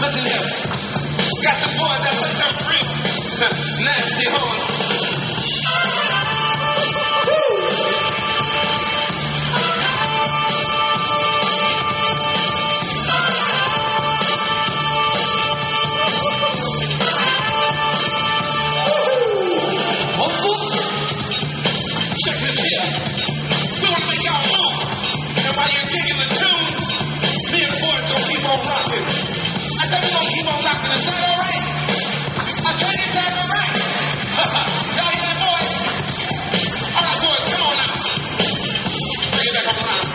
Listen here. Got some boys that play some real nasty horns. Check this here. We want to make y'all move. And while you're digging the tune, me and the boys gonna keep on rocking. I said we're gonna keep on rocking. Is that all right? I said it's all right. Y'all hear that, boys? All right, boys, come on now. Bring it back around.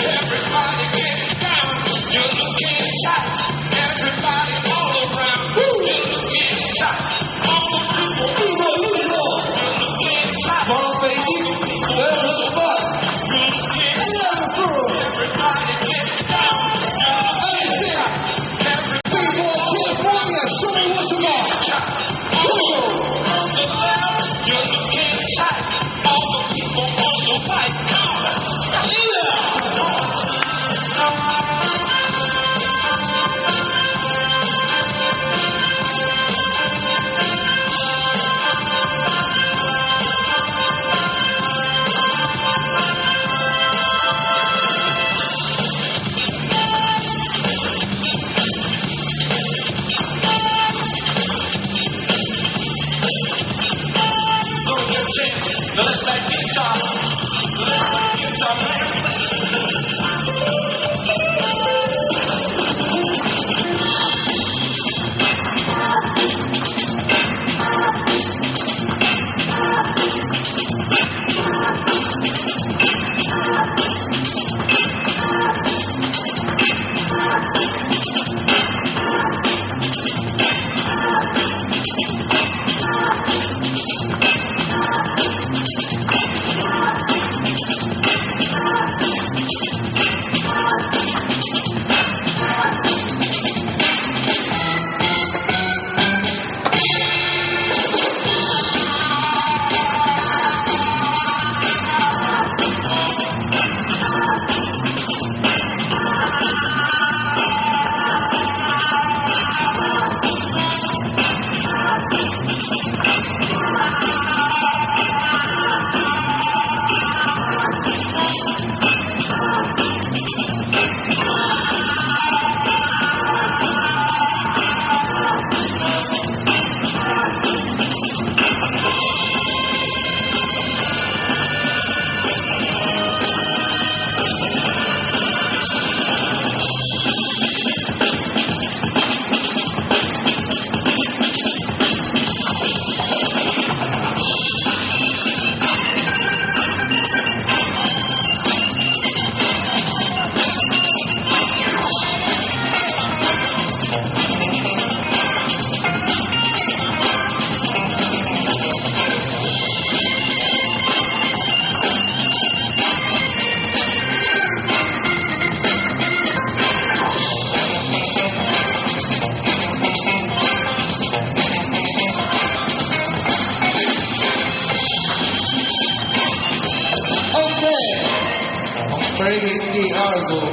Everybody get down. You're looking shy. Everybody all around. You're looking shy. All the people. Bom, baby, where's the fuck? Hello, bro. Everybody get down. Ricardo